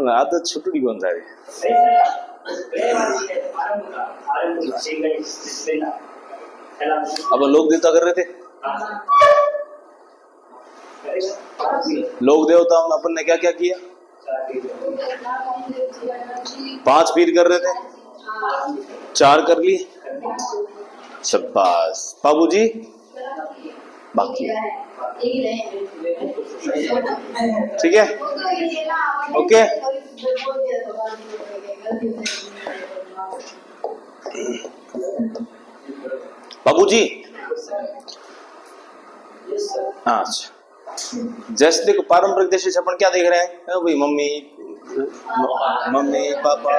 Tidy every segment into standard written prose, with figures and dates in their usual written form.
आदत छुट्टी कौन सा है? अब लोग देवता कर रहे थे, लोग देवता में अपन ने क्या क्या किया? 5 पीर कर रहे थे, 4 कर लिए। शाबाश बाबूजी, बाकी ठीक है, ओके। बाबूजी हाँ, जैसे देखो पारंपरिक देश से अपन क्या देख रहे हैं भाई? मम्मी पापा,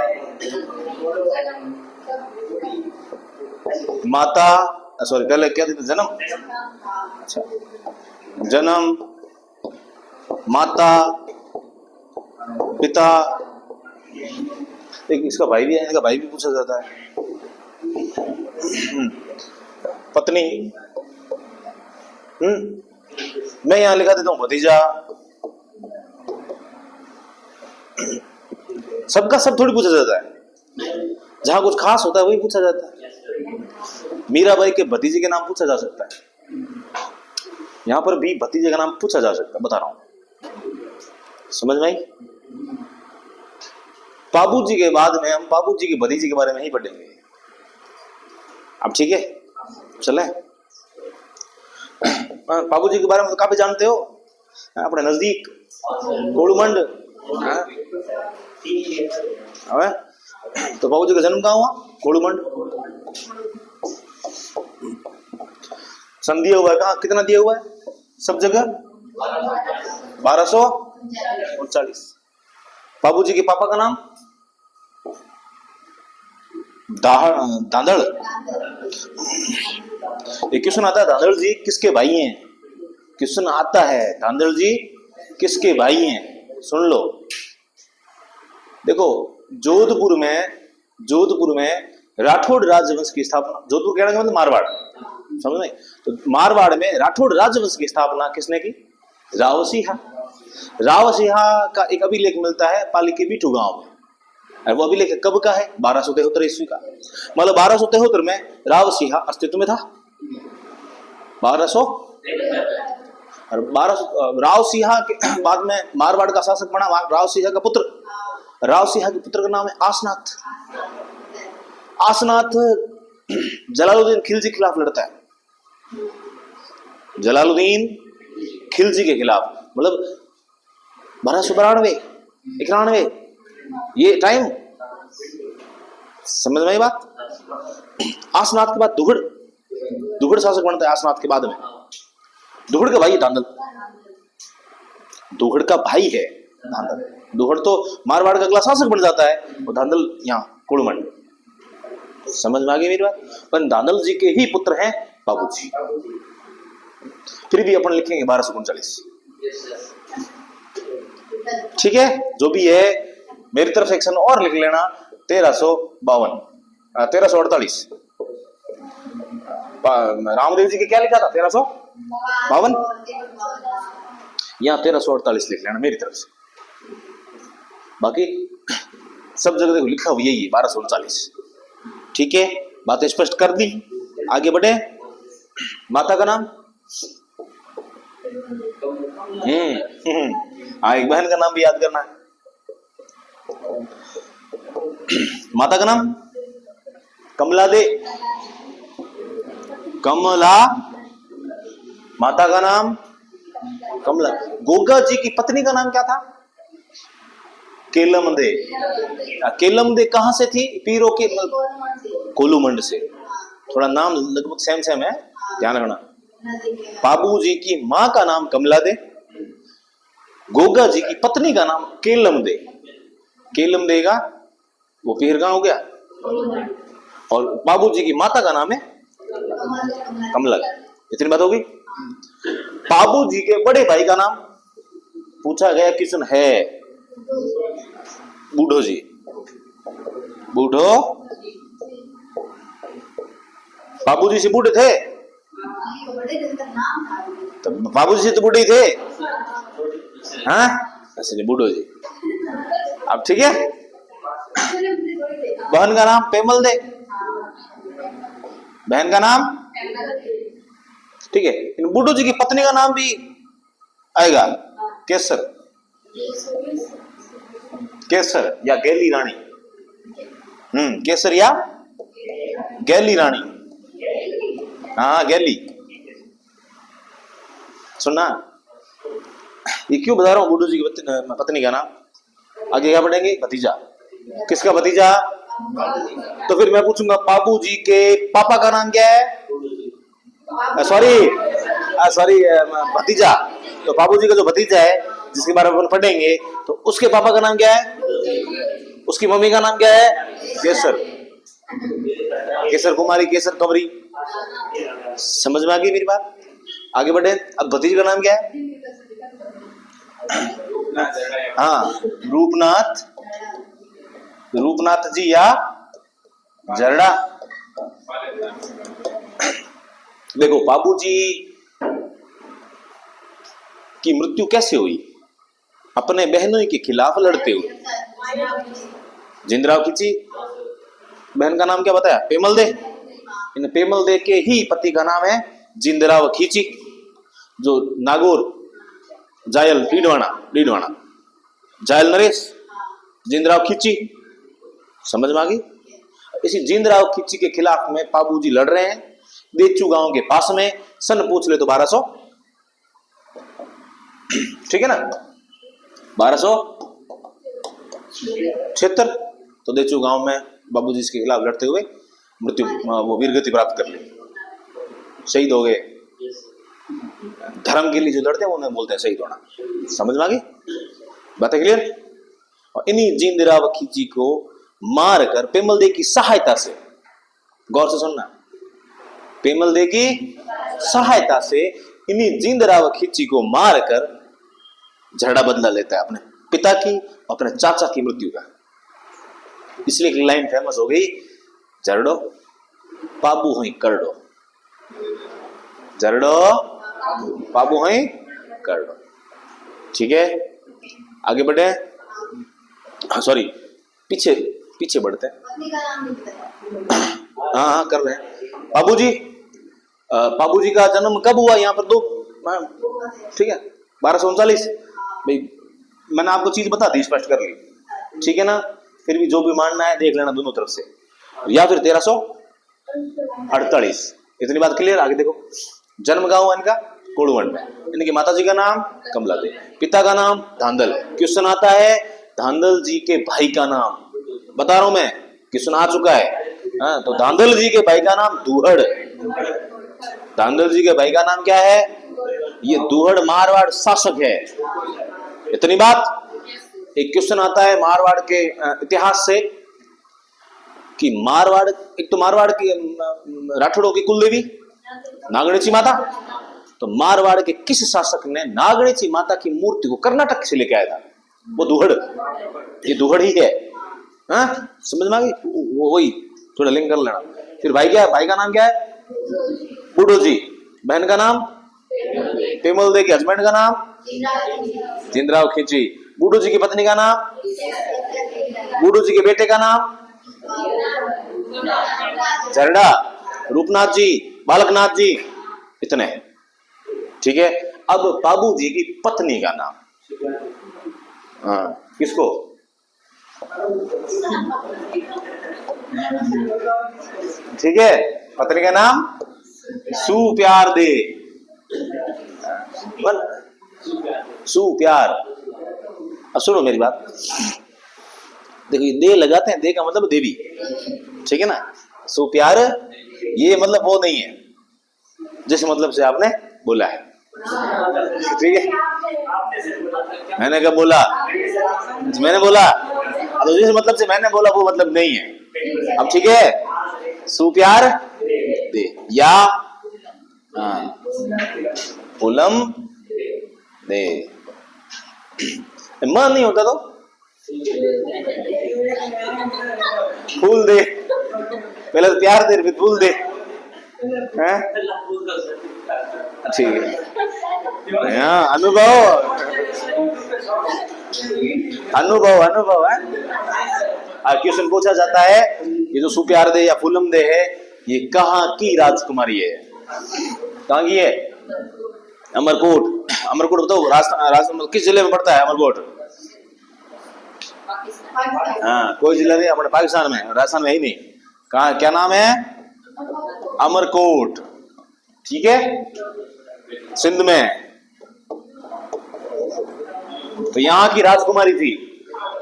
माता, सॉरी पहले क्या देते? जन्म। अच्छा, जन्म, माता, पिता, एक इसका भाई भी है, इनका भाई भी पूछा जाता है, पत्नी, मैं यहां लिखा देता हूं भतीजा। सबका सब थोड़ी पूछा जाता है, जहां कुछ खास होता है वही पूछा जाता है। मीराबाई के भतीजे के नाम पूछा जा सकता है, यहां पर भी भतीजे का नाम पूछा जा सकता है, बता रहा हूं, समझ में आई? बाबूजी के बाद में हम बाबूजी के भतीजे के बारे में ही पढ़ेंगे। अब ठीक है, चले। बाबूजी के बारे में तो काफी जानते हो, अपने नजदीक कोड़ुमंड। तो बाबूजी का जन्म कहाँ हुआ? कोड़ुमंड। सन दिया हुआ है, कहाँ कितना दिया हुआ है? सब जगह 1239। बाबूजी के पापा का नाम दांदड़। ये क्वेश्चन आता है, दांदड़ जी किसके भाई हैं? क्वेश्चन आता है, दांदड़ जी किसके भाई हैं? सुन लो, देखो जोधपुर में राठौड़ राजवंश की स्थापना, जोधपुर कहने का मतलब मारवाड़, समझ में? तो मारवाड़ में राठौड़ राजवंश की स्थापना किसने की? रावसिहा। रावसिहा का एक अभिलेख मिलता है पाली के बिठू गांव में, और वो अभिलेख कब का है? 1273 ईस्वी का। मतलब 1273 में रावसिहा अस्तित्व में था। 1200 और 1200 रावसिहा के बाद में मारवाड़ का शासक बना रावसिहा का पुत्र। रावसिहा के पुत्र का नाम है आसनाथ। आसनाथ जलालुद्दीन खिलजी के खिलाफ लड़ता है, जलालुद्दीन खिलजी के खिलाफ, मतलब 1292 91 ये टाइम, समझ में आई बात? आसनाथ के बाद दुगड़ शासक बनता है। आसनाथ के बाद में दुगड़ का भाई है धांधल, दुगड़ का भाई है धांधल। दुगड़ तो मारवाड़ का अगला शासक बन जाता है, और धांधल यहाँ कोड़ुमंड। समझ में आ गई मेरी बात? पर धांधल जी के ही पुत्र हैं बाबूजी। फिर भी अपन लिखेंगे 1239, ठीक है? जो भी है मेरी तरफ सेक्शन और लिख लेना 1348। रामदेव जी के क्या लिखा था? 1352, यहाँ 1348 लिख लेना मेरी तरफ से। बाकी सब जगह देखो लिखा हुआ यही है 1239, ठीक है? बातें स्पष्ट कर दी, आगे बढ़े। माता का नाम हाँ, एक बहन का नाम भी याद करना है। माता का नाम कमला दे, कमला, माता का नाम कमला। गोगा जी की पत्नी का नाम क्या था? केलमदे। केलमदे कहां से थी? पीरो के कोलुमंड से। थोड़ा नाम लगभग सेम है, ध्यान रखना। बाबू जी की मां का नाम कमला दे, गोगा जी की पत्नी का नाम केलमदे। केलमदे का वो पीर गांव हो गया, और बाबूजी की माता का नाम है कमला। इतनी बात होगी। बाबूजी के बड़े भाई का नाम पूछा गया किशन है? बूढ़ो जी। बूढ़ो बाबूजी से बूढ़े थे, तो बाबूजी से तो बूढ़े ही थे। हाँ इसलिए बूढ़ो जी। अब ठीक है, बहन का नाम पेमल दे, बहन का नाम ठीक है। इन बूढ़ो जी की पत्नी का नाम भी आएगा केसर, केसर या गैली रानी। केसर या गैली रानी, हाँ गैली। सुनना, ये क्यों बता रहा हूं बूढ़ो जी की पत्नी का नाम। आगे क्या पढ़ेंगे, भतीजा। किसका भतीजा? तो फिर मैं पूछूंगा बाबू जी के पापा का नाम क्या है? सॉरी भतीजा। तो बाबू जी का जो भतीजा है जिसके बारे में अपन पढ़ेंगे, तो उसके पापा का नाम क्या है? उसकी मम्मी का नाम क्या है? केसर, केसर कुमारी, केसर कंवरी। समझ में आ गई मेरी बात? आगे बढ़े। अब भतीजे का नाम क्या है? हाँ रूपनाथ, रूपनाथ जी या जरडा। देखो बाबूजी की मृत्यु कैसे हुई? अपने बहनों के खिलाफ लड़ते हुए। जिंदराव खिची, बहन का नाम क्या बताया? पेमल दे। इन पेमल दे के ही पति का नाम है जिंदराव खींची, जो नागौर जायल डीडवाना जायल नरेश, जिंदराव खिची। समझ में आ गई? इसी जिंदराव खिची के खिलाफ में बाबूजी लड़ रहे हैं देचू गांव के पास में। सन पूछ ले तो 1200, ठीक है ना, 1276। तो देचू गांव में बाबूजी इसके खिलाफ लड़ते हुए मृत्यु, वो वीरगति प्राप्त कर ली, शहीद हो गए। धर्म के लिए जो लड़ते हैं उन्हें बोलते हैं शहीद होना। समझ में आ गई? बातें क्लियर? और इन्हीं जिंदराव खिची को मारकर पेमल दे की सहायता से, गौर से सुनना, पेमल दे की सहायता से इन्हीं जिंदराव खिची को मारकर झगड़ा बदला लेता है अपने पिता की, अपने चाचा की मृत्यु का। इसलिए एक लाइन फेमस हो गई, जरडो पाबू हुई करडो, जरडो पाबू हुई करडो। ठीक है, आगे बढ़े। हाँ सॉरी, पीछे बढ़ते हैं। हाँ कर रहे हैं। बाबूजी का जन्म कब हुआ यहाँ पर? 2, ठीक है, 1239। भाई मैंने आपको चीज बता दी, स्पष्ट कर ली, ठीक है ना। फिर भी जो भी मानना है देख लेना दोनों तरफ से, या फिर 1348। इतनी बात क्लियर? आगे देखो। जन्म गांव हुआ इनका कोड़ुवंड में। इनकी माता जी का नाम कमला दे, पिता का नाम धांधल। क्वेश्चन आता है धांधल जी के भाई का नाम, बता रहा हूं मैं, क्वेश्चन आ चुका है। हाँ, तो धांधल जी के भाई का नाम दूहड़। धांधल जी के भाई का नाम क्या है? ये दूहड़ मारवाड़ शासक है। इतनी बात। एक क्वेश्चन आता है मारवाड़ के इतिहास से कि मारवाड़, एक तो मारवाड़ की राठौड़ों की कुल देवी नागणेची माता, तो मारवाड़ के किस शासक ने नागणेची माता की मूर्ति को कर्नाटक से लेके आया था? वो दूहड़, ये दूहड़ ही है। हाँ समझ में आ गई? वो वही, थोड़ा लिंक कर लेना। फिर भाई क्या है? भाई का नाम क्या है? बूढ़ो जी। बहन का नाम पेमल दे के हस्बैंड का नाम जिंदराव खिची। बूढ़ो जी की पत्नी का नाम, बूढ़ो जी के बेटे का नाम झरडा, रूपनाथ जी, बालकनाथ जी, इतने। ठीक है, अब बाबू जी की पत्नी का नाम, हाँ किसको? ठीक है, पत्नी का नाम सुप्यार दे, सुप्यार। अब सुनो मेरी बात, देखो ये दे लगाते हैं, दे का मतलब देवी, ठीक है ना। सुप्यार ये मतलब वो नहीं है जिस मतलब से आपने बोला है, ठीक है। मैंने क्या बोला? मैंने बोला, तो जिस मतलब से मैंने बोला वो मतलब नहीं है। अब ठीक है, सुप्यार दे या पुलम दे। मन नहीं होता तो फूल दे, पहले तो प्यार दे फिर फूल दे, ठीक है। हाँ अनुभव अनुभव अनुभव है। क्वेश्चन पूछा जाता है ये जो सुप्यार दे या फूलम दे है ये कहाँ की राजकुमारी है? कहाँ की है? अमरकोट। अमरकोट बताओ राजस्थान किस जिले में पड़ता है अमरकोट? हाँ कोई जिला नहीं, अपने पाकिस्तान में, राजस्थान में ही नहीं। कहा क्या नाम है? अमरकोट। ठीक है, सिंध में। तो यहाँ की राजकुमारी थी।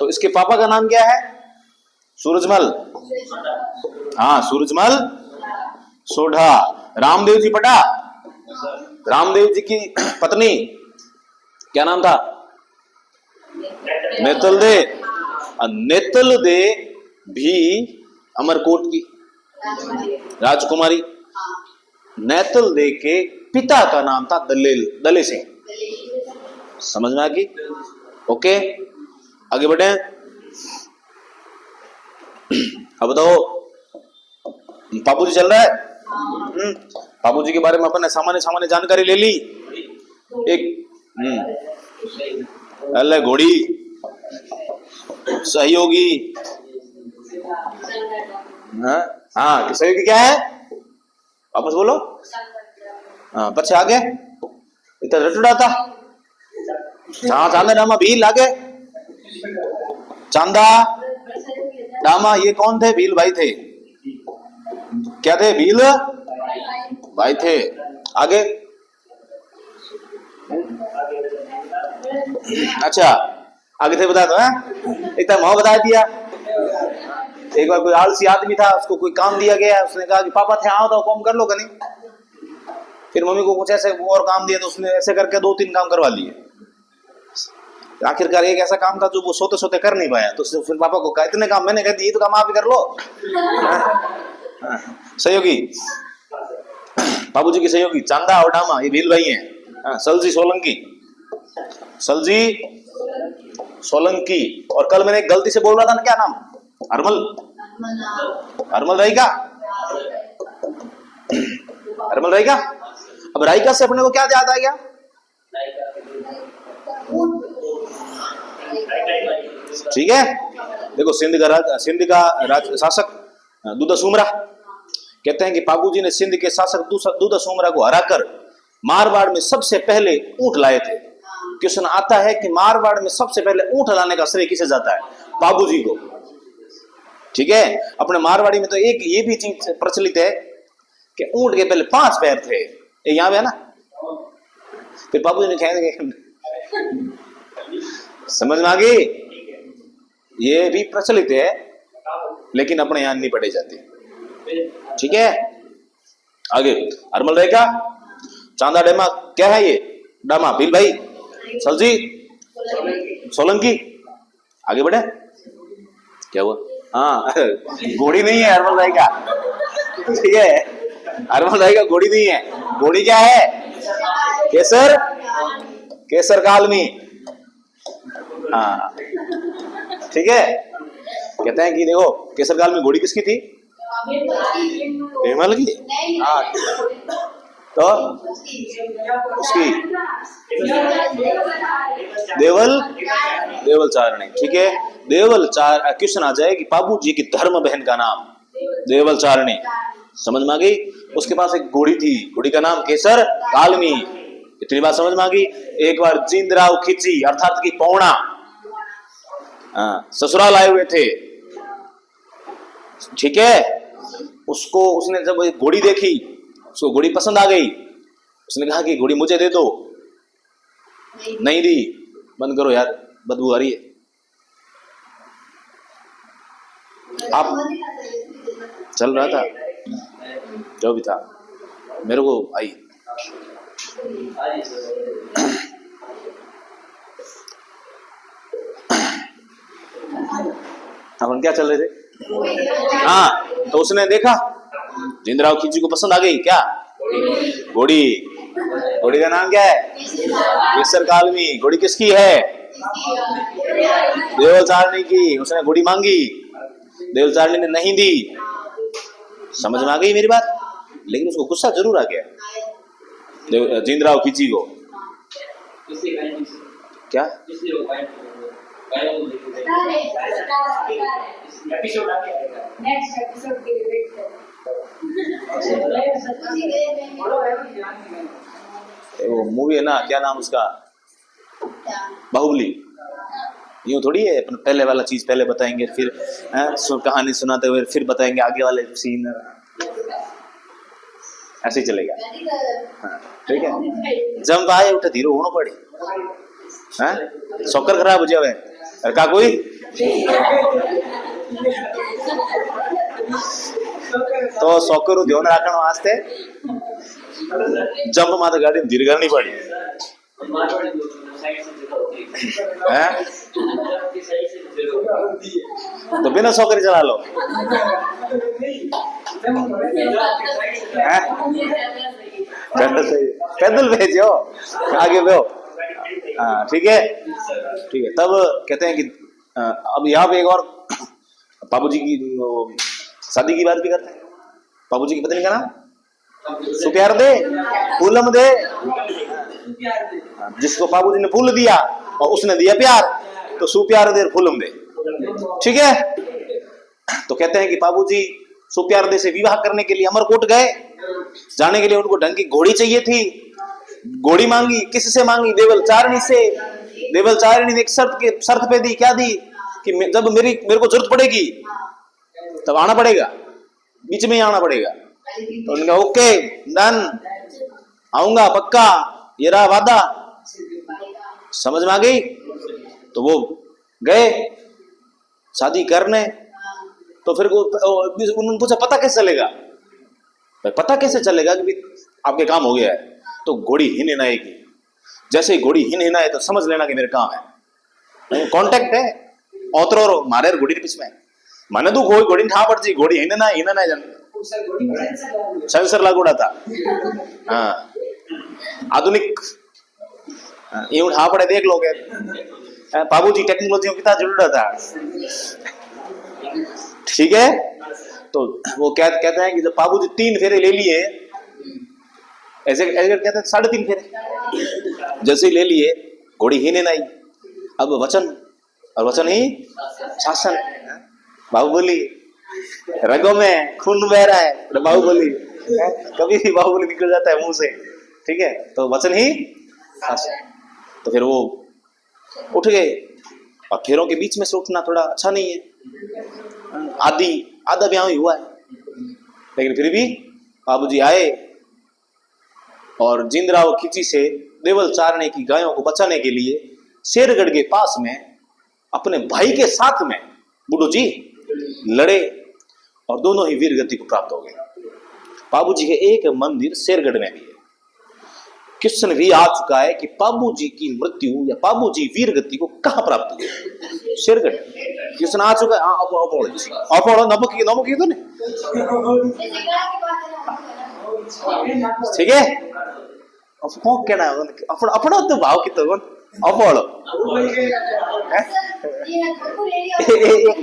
तो इसके पापा का नाम क्या है? सूरजमल। हाँ सूरजमल सोढ़ा। रामदेव जी पटा, रामदेव जी की पत्नी क्या नाम था? नेतल दे। नेतल दे भी अमरकोट की राजकुमारी। नेतल दे के पिता का नाम था दले सिंह। समझ में आ गई? ओके आगे बढ़े। अब बताओ बाबू जी चल रहा है। बाबू जी के बारे में अपन सामान्य जानकारी ले ली। एक अल्लाह घोड़ी सहयोगी। हाँ सहयोगी क्या है? वापस बोलो। हाँ बच्चे आगे इतना रटुड़ा था। चांदा डामा भील आगे। चांदा डामा ये कौन थे? भील भाई थे। क्या थे? भील भाई थे। आगे अच्छा आगे थे बता दो। इतना मोह बता दिया। एक बार कोई आलसी आदमी था, उसको कोई काम दिया गया, उसने कहा कि पापा थे आओ तो काम कर लो कहीं। फिर मम्मी को कुछ ऐसे और काम दिया तो उसने ऐसे करके 2-3 काम करवा लिए। आखिरकार एक ऐसा काम था जो वो सोते सोते कर नहीं पाया, तो फिर पापा को कहा इतने काम मैंने कह दिए तो काम आप ही कर लो। सहयोगी बाबूजी की सहयोगी चांदा और डामा ये भील भाई हैं। सलजी सोलंकी, सलजी सोलंकी। और कल मैंने गलती से बोल रहा था ना, क्या नाम? हरमल। हरमल रायका। हरमल रायका। अब रायका से अपने को क्या याद आ गया? ठीक है देखो सिंध का शासक दूधा सुमरा। कहते हैं कि बाबूजी ने सिंध के शासक दूधा सुमरा को हराकर मारवाड़ में सबसे पहले ऊंट लाए थे। क्वेश्चन आता है कि मारवाड़ में सबसे पहले ऊंट लाने का श्रेय किसे जाता है? बाबूजी को। ठीक है, अपने मारवाड़ी में तो एक ये भी चीज प्रचलित है कि ऊंट के पहले 5 पैर थे। यहाँ पे है ना, फिर बाबूजी ने कहेंगे समझ में आ गई? ये भी प्रचलित है लेकिन अपने यहां नहीं पढ़ी जाती। ठीक है आगे हरमल रेखा, चांदा डामा क्या है? ये डामा भील भाई, सलजी सोलंकी। आगे बढ़े। क्या हुआ? हाँ घोड़ी नहीं है हरमल राय का। ठीक है हरमल राय का घोड़ी नहीं है। घोड़ी क्या है? केसर, केसर कालमी। हाँ ठीक है, कहते हैं कि देखो केसर काल में घोड़ी किसकी थी? पेमल की। हाँ तो उसकी देवल चारणी। ठीक है देवल चार। क्वेश्चन आ जाए कि बाबू जी की धर्म बहन का नाम देवल चारणी। समझ में आ गई? उसके पास एक घोड़ी थी, घोड़ी का नाम केसर कालमी। इतनी बात समझ में आ गई? एक बार जिंदराव खिची अर्थात की पौना ससुराल आए हुए थे। ठीक है, उसको उसने जब घोड़ी देखी, उसको घोड़ी पसंद आ गई। उसने कहा कि घोड़ी मुझे दे दो। नहीं दी। बंद करो यार, बदबू आ रही है। आप चल रहा था जो भी था, मेरे को आई। अपन क्या चल रहे थे? हाँ तो उसने देखा जिंदराव खिची को पसंद आ गई। क्या? घोड़ी। घोड़ी का नाम क्या है? केसर कालमी। घोड़ी किसकी है? देवल चारणी की। उसने घोड़ी मांगी, देवल चारणी ने नहीं दी। समझ में आ गई मेरी बात? लेकिन उसको गुस्सा जरूर आ गया जिंदराव खिची को। क्या? वो मूवी है ना, क्या नाम उसका, बाहुबली। यूं थोड़ी है, अपन पहले वाला चीज पहले बताएंगे, फिर कहानी सुनाते हुए फिर बताएंगे आगे वाले सीन, ऐसे ही चलेगा। हाँ, ठीक है। जंप आए उठे धीरे होना पड़े, सॉकर खराब हो जावे का कोई। तो सॉकर ध्यान रखना वास्ते जंप माते गाड़ी धीरे करनी पड़ी। तो बिना सॉकर चला लो। पैदल भेजो आगे भेजो। हाँ ठीक है, ठीक है। तब कहते हैं कि अब यहाँ पे एक और बाबू जी की शादी की बात भी करते हैं। बाबू जी की पत्नी का नाम सुप्यार दे, फूलम दे। जिसको बाबू जी ने फूल दिया और उसने दिया प्यार, तो सुप्यार दे फूलम दे, ठीक है। तो कहते हैं कि बाबू जी सुप्यार दे से विवाह करने के लिए अमरकोट गए। जाने के लिए उनको ढंग की घोड़ी चाहिए थी। घोड़ी मांगी, किससे मांगी? देवल चारणी से। देवल चारणी ने एक शर्त पे दी, क्या दी? कि जब मेरे को जरूरत पड़ेगी तब आना पड़ेगा, बीच में ही आना पड़ेगा। तो उन्होंने कहा ओके डन, आऊंगा पक्का, ये रहा वादा। समझ में आ गई? तो वो गए शादी करने। तो फिर उन्होंने पूछा पता कैसे चलेगा? पता कैसे चलेगा कि आपके काम हो गया है? तो घोड़ी हिन हिनाएगी। जैसे ही घोड़ी हिन हिनाए तो समझ लेना कि मेरे काम है, कांटेक्ट है। औतरो मारे घोड़ी के पीछे में मैंने तो घोड़ी ठा पड़ जी, घोड़ी हिनना जन सेंसर लागूड़ा था। हाँ आधुनिक ये उठा पड़े, देख लोगे बाबू जी टेक्नोलॉजी कितना जरूरत था, ठीक है। तो वो कहते हैं कि जब बाबू जी 3 फेरे ले लिए, ऐसे कहते हैं 3.5 फेरे जैसे ले लिए, घोड़ी ही नहीं आई। अब वचन, और वचन ही शासन। बाहुबली रगों में खून बह रहा है, बाहुबली कभी भी बाहुबली निकल जाता है मुंह से, ठीक है। तो वचन ही शासन। तो फिर वो उठ गए, और फेरों के बीच में से उठना थोड़ा अच्छा नहीं है, आधा ब्याह ही हुआ है। लेकिन फिर भी बाबूजी आए और जिंदराव खिची से देवल चारने की गायों को बचाने के लिए शेरगढ़ के पास में अपने भाई के साथ में बूढ़ो जी लड़े, और दोनों ही वीर गति को प्राप्त हो गए। बाबूजी के एक मंदिर शेरगढ़ में भी है। क्वेश्चन भी आ चुका है कि बाबूजी की मृत्यु या बाबूजी वीर गति को कहां प्राप्त हुई? शेरगढ़। क्वेश्चन आ चुका है। नमक तो नहीं, ठीक है। कौन कहना है अपना तो भाव की तो अपोड़ो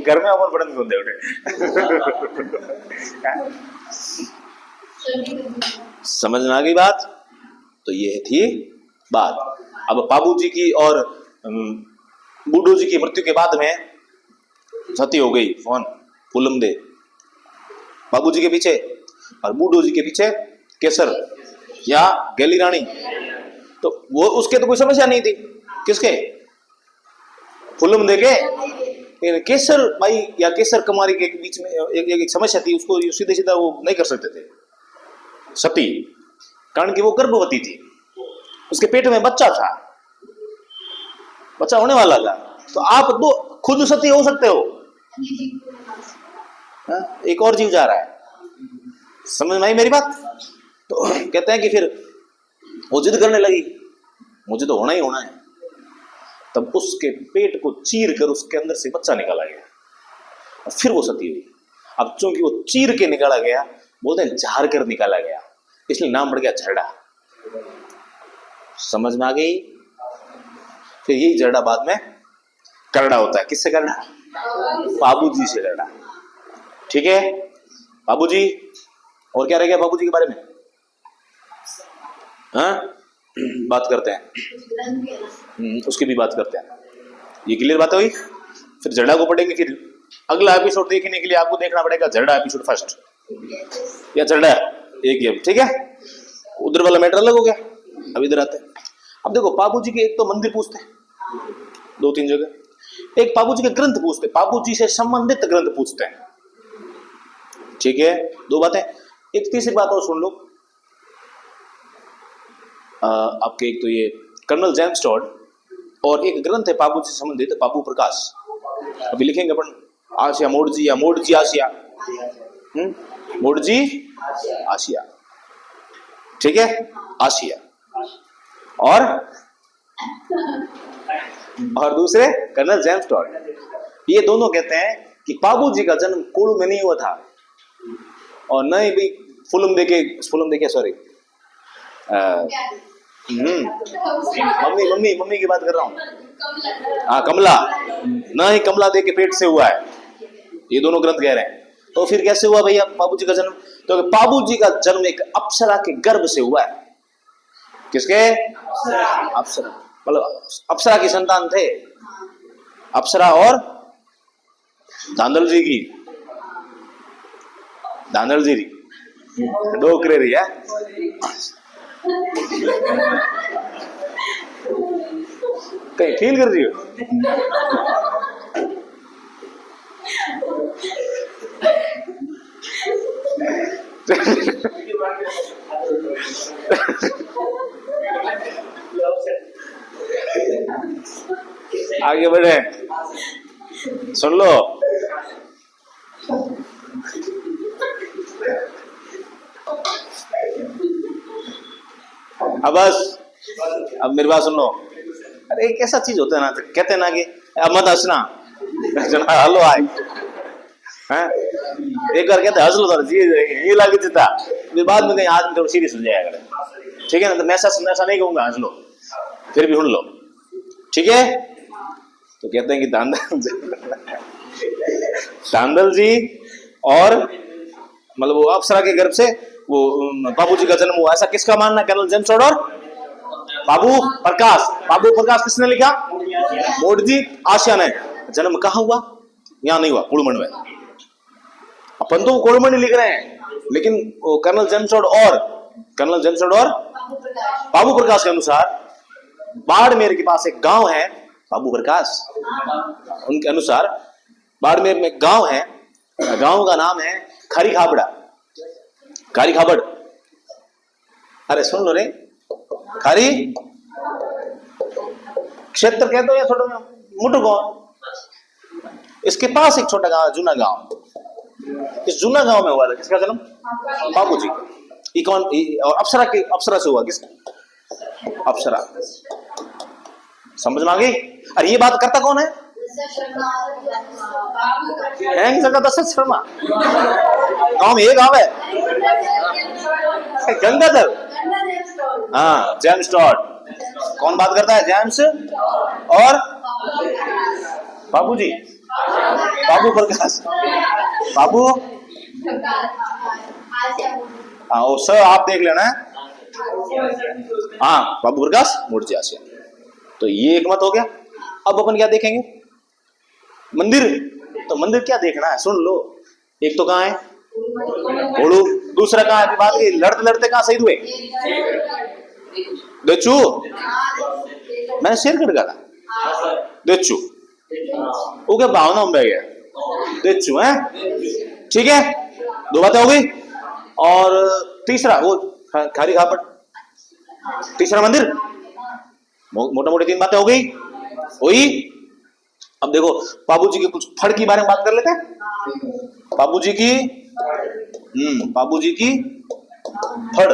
घर में अपन बड़न गुंदे उठे। समझ में आ गई बात? तो ये थी बात। अब बाबूजी की और बूढ़ो जी की मृत्यु के बाद में सती हो गई कौन? फूलम दे बाबूजी के पीछे, और बूढ़ो जी के पीछे केसर या गैली रानी। तो वो उसके तो कोई समस्या नहीं थी, किसके? फूलम दे के। केसर भाई या केसर कुमारी के बीच में एक समस्या थी, उसको सीधे सीधा वो नहीं कर सकते थे सती, कारण कि वो गर्भवती थी, उसके पेट में बच्चा था, बच्चा होने वाला था। तो आप दो खुद सती हो सकते हो, एक और जीव जा रहा है। समझ में आई मेरी बात? तो कहते हैं कि फिर वो जिद करने लगी, मुझे तो होना ही होना है। तब उसके पेट को चीर कर उसके अंदर से बच्चा निकाला गया, और फिर वो सती हुई। अब चूंकि वो चीर के निकाला गया, बोलते हैं झाड़ कर निकाला गया, इसलिए नाम पड़ गया झरड़ा। समझ में आ गई? फिर यही झरड़ा बाद में करड़ा होता है। किससे करड़ा? बाबूजी से करड़ा, ठीक है। बाबूजी, और क्या रह गया बाबूजी के बारे में? हाँ बात करते हैं, उसकी भी बात करते हैं। ये क्लियर बात हुई। फिर जड़ा को पढ़ेंगे। फिर अगला एपिसोड देखने के लिए आपको देखना पड़ेगा जड़ा एपिसोड फर्स्ट या जड़ा एक ही। ठीक है, उधर वाला मैटर अलग हो गया। अब इधर आते हैं। अब देखो पापू जी के एक तो मंदिर पूछते हैं 2-3 जगह, एक पापू जी के ग्रंथ पूछते हैं, पापू जी से संबंधित ग्रंथ पूछते हैं। ठीक है, 2 बातें। एक तीसरी बात और सुन लो, आपके एक तो ये कर्नल जेम्स टॉड और एक ग्रंथ है पापू जी से संबंधित, पापू प्रकाश। अभी लिखेंगे अपन आसिया मोड़जी या मोड़जी आसिया, मोड़जी आसिया। ठीक है, आसिया। और दूसरे कर्नल जेम्स टॉड। ये दोनों कहते हैं कि पापू जी का जन्म कोड़ू में नहीं हुआ था और न ही भी फुलम देके सॉरी मम्मी की बात कर रहा हूँ। हाँ, कमला, न ही कमला दे के पेट से हुआ है, ये दोनों ग्रंथ कह रहे हैं। तो फिर कैसे हुआ भैया पापू जी का जन्म? तो पापू जी का जन्म एक अप्सरा के गर्भ से हुआ है। किसके? अप्सरा, मतलब अप्सरा की संतान थे, अप्सरा और धांधल जी की, धांधल जी डोकरे रही है। कहीं फील कर रही हो? आगे बढ़े, सुन लो। अब बस, अब मेरी बात सुन लो। अरे एक ऐसा चीज होता है ना, तो कहते हैं ना कि अब मत हंसना, हलो आए हैं, एक बार कहते हंस लो थोड़ा जी, ये लागे देता, फिर बाद में कहीं आदमी थोड़ा सीरियस हो जाएगा। ठीक है ना, तो मैं ऐसा नहीं कहूंगा हंस लो, फिर भी सुन लो। ठीक है, तो कहते हैं कि धांधल जी और मतलब वो अप्सरा के गर्भ से वो बाबू जी का जन्म हुआ, ऐसा किसका मानना? कर्नल जेम्स टॉड और बाबू प्रकाश। बाबू प्रकाश किसने लिखा? मोड़जी आसिया ने। जन्म कहाँ हुआ? यहाँ नहीं हुआ, कुड़मन में। अपन तो कुड़मन ही लिख रहे हैं, लेकिन कर्नल जेम्स टॉड और बाबू प्रकाश के अनुसार बाड़मेर के पास एक गांव है, बाबू प्रकाश उनके अनुसार बाड़मेर में गांव है, गांव का नाम है खारी खाबड़ा, खारी खाबड़। अरे सुन लो रे, खारी क्षेत्र कहते हो या छोटा मोटू गांव, इसके पास एक छोटा गांव, जूना गांव। इस जूना गांव में हुआ था किसका जन्म? बाबू जी। कौन? और अप्सरा से हुआ। किस? अप्सरा। समझ में आ गई? अरे ये बात करता कौन है? दशरथ शर्मा। गांव में ये गांव है गंगाधर। हाँ, जेम्स टॉड। कौन बात करता है? जेम्स और बाबू जी, बाबू प्रकाश, बाबू। हाँ, वो सर आप देख लेना है। हाँ, बाबू प्रकाश मोड़जी आसिया। तो ये एक मत हो गया। अब अपन क्या देखेंगे? मंदिर। तो मंदिर क्या देखना है, सुन लो। एक तो कहाँ है? कोड़ू। दूसरा कहाँ है? बात लड़ते लड़ते कहाँ शहीद हुए? देचू। मैंने शेर कर था देचू, वो क्या भावना में बह गया देचू है। ठीक है, 2 बातें हो गई। और तीसरा वो खारी खापड़, तीसरा मंदिर, मोटा मोटी 3 बातें हो गई हुई। अब देखो बाबू जी के कुछ फड़ की बारे में बात कर लेते हैं। बाबू जी की फड़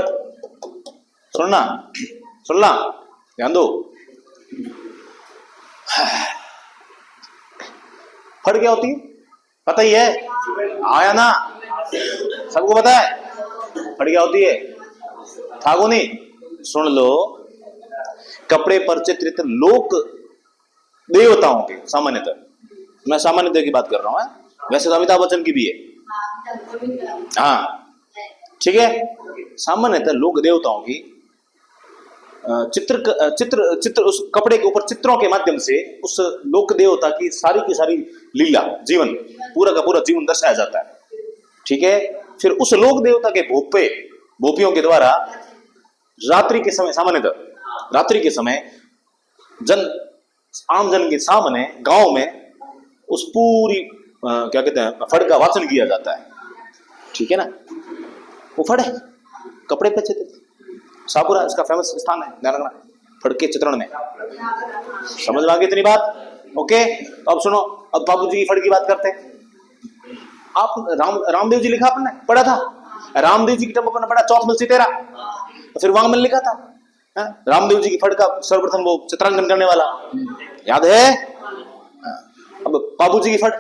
सुनना ध्यान दो। फड़ क्या होती है पता ही है, आया ना, सबको पता है फड़ क्या होती है? थागो नहीं, सुन लो। कपड़े पर चित्रित लोक देवताओं के, सामान्यतः मैं सामान्यतः की बात कर रहा हूं, वैसे तो अमिताभ बच्चन की भी है। हाँ ठीक है, सामान्यतः लोक देवताओं की चित्र उस कपड़े के ऊपर चित्रों के माध्यम से उस लोक देवता की सारी लीला जीवन पूरा का पूरा जीवन दर्शाया जाता है। ठीक है, फिर उस लोक देवता के भोपियों के द्वारा रात्रि के समय, सामान्यतः रात्रि के समय आम जन के सामने गांव में उस पूरी क्या कहते हैं फड़ का वाचन किया जाता है। ठीक है ना, वो फड़ है कपड़े पे चित्र, सापुरा इसका फेमस स्थान है, ध्यान रखना, फड़ के चित्रण में। समझ में आ गई इतनी बात? ओके, तो अब सुनो, अब बाबू जी की फड़ की बात करते हैं। आप रामदेव जी लिखा आपने पढ़ा था, रामदेव जी की टम्प आपने पढ़ा, चौथ मलसी तेरा, तो फिर वांगमन लिखा था रामदेव जी की फड़ का सर्वप्रथम वो चित्रांकन करने वाला, याद है? अब बाबू जी की फड़,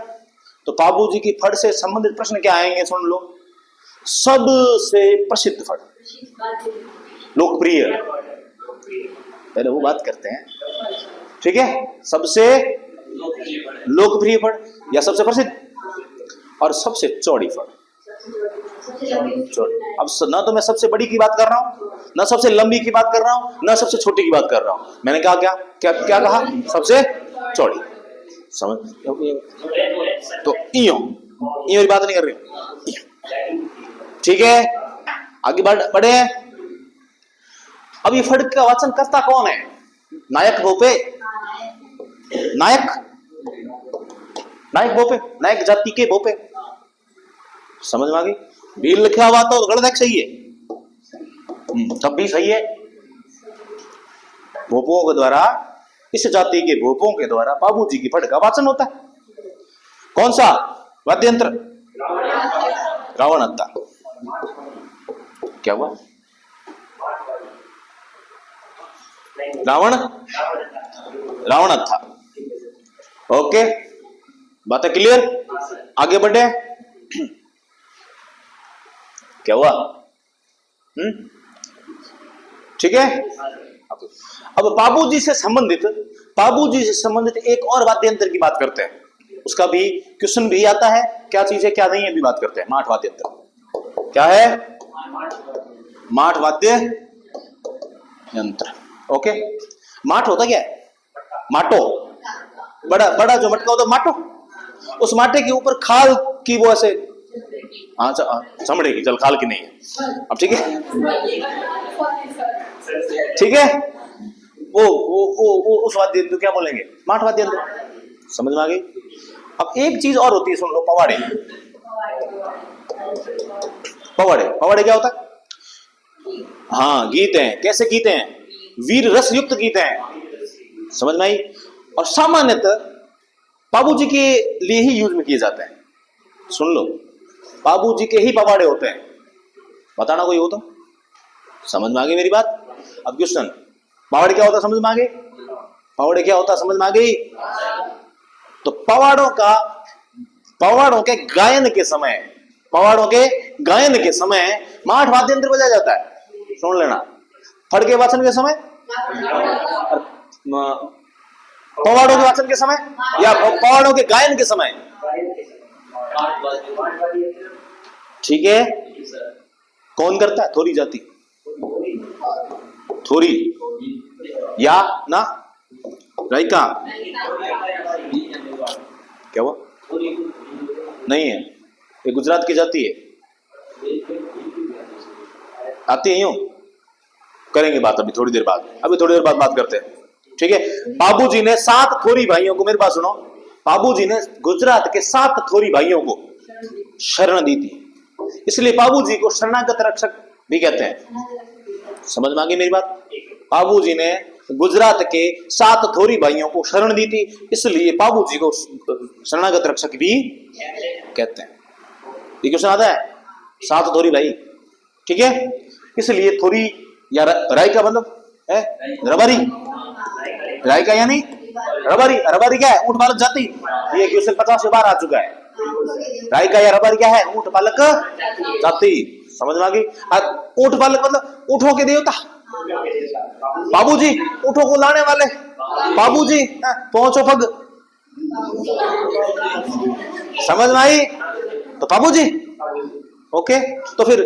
तो बाबू जी की फड़ से संबंधित प्रश्न क्या आएंगे सुन लो। सबसे प्रसिद्ध फड़, लोकप्रिय, पहले वो बात करते हैं। ठीक है, सबसे लोकप्रिय फड़ या सबसे प्रसिद्ध और सबसे चौड़ी फड़। अब ना तो मैं सबसे बड़ी की बात कर रहा हूं, ना सबसे लंबी की बात कर रहा हूं, ना सबसे छोटी की बात कर रहा हूं। मैंने कहा क्या कहा? सबसे चौड़ी। समझ? तो इयो बात नहीं कर रही। ठीक है, आगे बढ़े। अब ये फड़ का वाचन करता कौन है? नायक भोपे, नायक भोपे, नायक जाति के भोपे। समझ में आ गई? वीर लिखा हुआ तो गलत है, सही है, तब भी सही है। भोपों के द्वारा, इस जाति के भोपों के द्वारा बाबू जी की फड़ का वाचन होता है। कौन सा वाद्य यंत्र? रावण हत्था। क्या हुआ? रावण हत्था। ओके, बातें क्लियर? आगे बढ़े। क्या हुआ? ठीक है, अब बाबूजी से संबंधित एक और वाद्य यंत्र की बात करते हैं। उसका भी क्वेश्चन भी आता है, क्या चीज है क्या नहीं है भी बात करते हैं। माठ वाद्य यंत्र क्या है? माठ वाद्य यंत्र। ओके, माठ होता क्या है? माटो, बड़ा जो मटका होता है माटो, उस माटे के ऊपर खाल की वो ऐसे, हाँ चमड़े की, चल खाल की नहीं है अब, ठीक है, ठीक है, वो उस वाद्य यंत्र क्या बोलेंगे? माठ वाद्य यंत्र। समझ में आ गई? अब एक चीज और होती है, सुन लो, पवाड़े। पवाड़े क्या होता है? हाँ, गीत हैं। कैसे गीत हैं? वीर रस युक्त गीत हैं। समझ में आई? और सामान्यतः बाबूजी के लिए ही यूज में किए जाते हैं। सुन लो, बाबूजी के ही पवाड़े होते हैं। बताना कोई हो तो। समझ में आ गई मेरी बात? अब क्वेश्चन, पवाड़े क्या होता है? समझ में आ गई? पवाड़े क्या होता है? समझ में आ गई? तो पवाड़ों के गायन के समय माठ वाद्य यंत्र बजाया जाता है। सुन लेना, फड़ के वाचन के समय, पवाड़ों के वाचन के समय, या पवाड़ों के गायन के समय। ठीक है, कौन करता है? थोरी जाति, थोरी या ना राइका। क्या हुआ? नहीं है, ये गुजरात की जाति है। आती है यूं? करेंगे बात अभी थोड़ी देर बाद बात करते हैं। ठीक है, बाबूजी ने 7 थोरी भाइयों को, मेरी बात सुनो, बाबूजी ने गुजरात के 7 थोरी भाइयों को शरण दी थी, इसलिए बाबूजी को शरणागत रक्षक भी कहते हैं। समझ में आ गई मेरी बात? बाबूजी ने गुजरात के 7 थोरी भाइयों को शरण दी थी, इसलिए बाबूजी को शरणागत रक्षक भी कहते हैं। ये क्वेश्चन आता है, 7 थोरी भाई, ठीक है, इसलिए थोरी या रायका मतलब है रबारी। रायका यानी रबारी। रबारी क्या है? ऊंट पालक जाति। ये क्वेश्चन 50 बार आ चुका है। रायका या रबारी क्या है? ऊंट पालक जाति। समझ में आ गई? ऊंट पालक मतलब ऊंटों के देवता बाबूजी, ऊंटों को लाने वाले बाबूजी, पहुंचो पग। समझ में आई? तो बाबूजी। ओके, तो फिर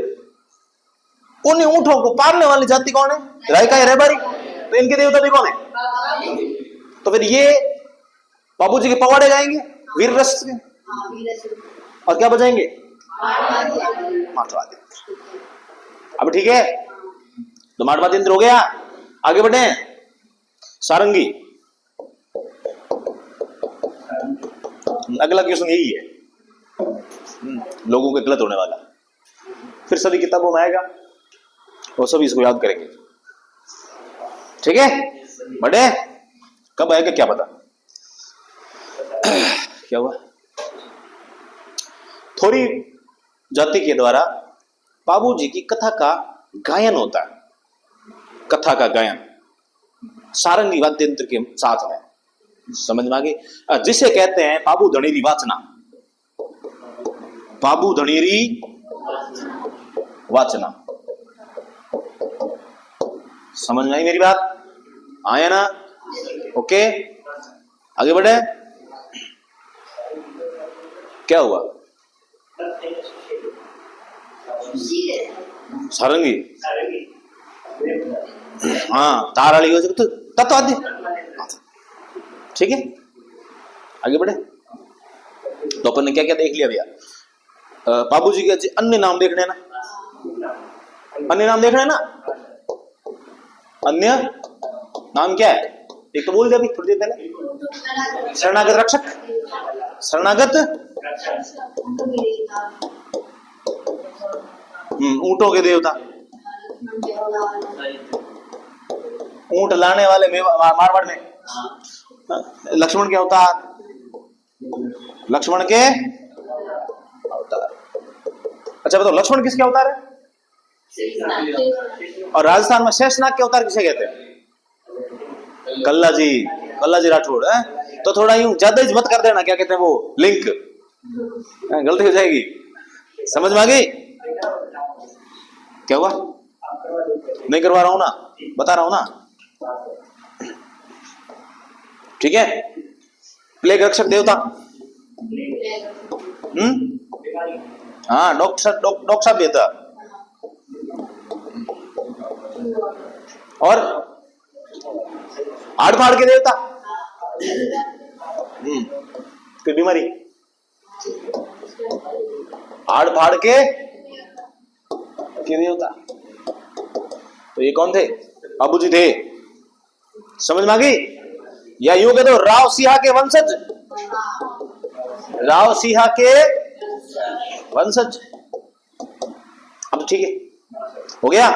उन ऊंटों को पालने वाली जाति कौन है? रायका या रबारी? तो इनके देवता भी कौन है? तो फिर ये बाबूजी के पवाड़े गाएंगे वीर रस के, और क्या बजाएंगे? माटवाद्य। अब ठीक है, तो माटवाद्य यंत्र हो गया। आगे बढ़े, सारंगी। अगला क्वेश्चन यही है, लोगों के गलत होने वाला, फिर सभी किताबों में आएगा और सभी इसको याद करेंगे। ठीक है, बढ़े। कब आएगा क्या पता। क्या हुआ? थोड़ी जाति के द्वारा बाबूजी की कथा का गायन होता है, कथा का गायन सारंगी वाद्य यंत्र के साथ में। समझ में आ गई? जिसे कहते हैं बाबू धनेरी वाचना। बाबू धनेरी वाचना। समझ में आई मेरी बात? आया ना? ओके, आगे बढ़े। क्या हुआ? सारंगी, हाँ, तार वाली हो तो तत्वाद्य। ठीक है, आगे बढ़े। तो अपन ने क्या क्या देख लिया भैया? बाबूजी के अन्य नाम देखने ना, अन्य नाम देखना है ना। अन्य नाम क्या है? एक तो बोल दिया अभी थोड़ी देर पहले, शरणागत रक्षक, शरणागत ऊंटों के देवता, ऊंट लाने वाले मारवाड़ में लक्ष्मण के अवतार, लक्ष्मण के अवतार। अच्छा बताओ, लक्ष्मण किसके अवतार है? और राजस्थान में शेषनाग के अवतार किसे कहते हैं? कल्ला जी, कल्ला जी राठौड़ है। तो थोड़ा यूं ज्यादा ही मत कर देना, क्या कहते हैं वो लिंक, गलती हो जाएगी। समझ में आ गई? क्या हुआ? नहीं करवा रहा हूं ना, बता रहा हूं ना। ठीक है, प्लेग रक्षक देवता, हाँ, डॉक्टर साहब देवता, और हाड़ फाड़ के देवता, कोई बीमारी, हाड़ फाड़ के देवता। तो ये कौन थे? बाबूजी थे। समझ में आ गई? या यूं कह दो, राव सिंहा के वंशज, राव सिंहा के वंशज। अब ठीक है, हो गया।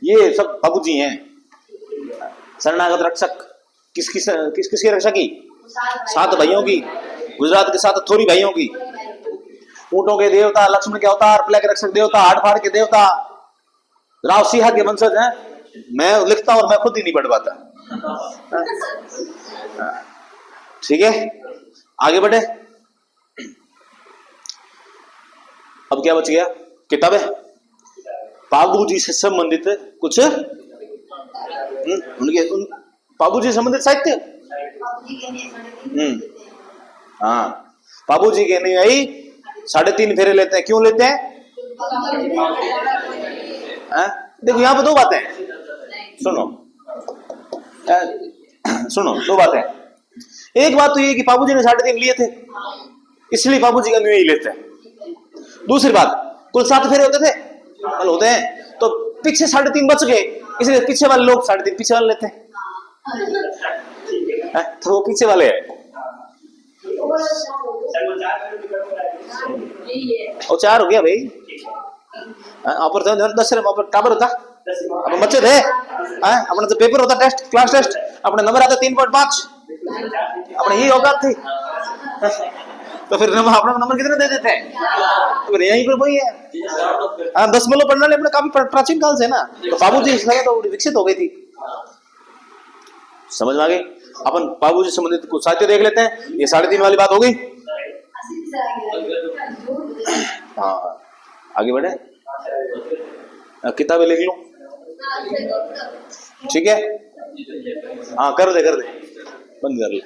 ये सब बाबूजी हैं। शरणागत रक्षक किसकी रक्षा की? 7 भाइयों की, गुजरात के 7 थोरी भाइयों की। ऊंटों के देवता, लक्ष्मण के अवतार, प्लेग रक्षक देवता, हाड़ फाड़ के देवता, राव सिंहा के वंशज हैं। मैं लिखता और मैं खुद ही नहीं पढ़ पाता। ठीक है, आगे बढ़े। अब क्या बच गया? किताबें, बाबूजी से संबंधित कुछ उनके बाबूजी से संबंधित साहित्य। हाँ, बाबूजी के नहीं आई 3.5 फेरे लेते हैं। क्यों लेते हैं? देखो यहां पर 2 बातें हैं, सुनो सुनो, 2 बातें। एक बात तो ये कि बाबूजी ने 3.5 लिए थे, इसलिए बाबूजी का नहीं लेते हैं। दूसरी बात, कुल 7 फेरे होते थे, होते हैं, तो पीछे 3.5 बच गए, इसलिए पीछे वाले लोग 3.5 पीछे वाले लेते हैं। तो वो पीछे वाले हैं। और 4 हो गया भाई। दस टाबर होता, अपन बच्चे थे, अपने तो पेपर होता, टेस्ट, क्लास टेस्ट, अपने नंबर आता 3.5, अपने यही औकात थी। तो फिर अपना नंबर कितने दे देते हैं? तो फिर यहीं पर वही है। 10 पढ़ना अपने काफी प्राचीन काल से ना, तो बाबूजी इसलिए तो विकसित हो गई थी। समझ में आ गई? अपन बाबूजी संबंधित कुछ साहित्य देख लेते हैं। ये 3.5 वाली बात हो गई। हाँ, आगे बढ़े, किताबें लिख लो। ठीक है, हाँ, कर दे, बंद कर ले।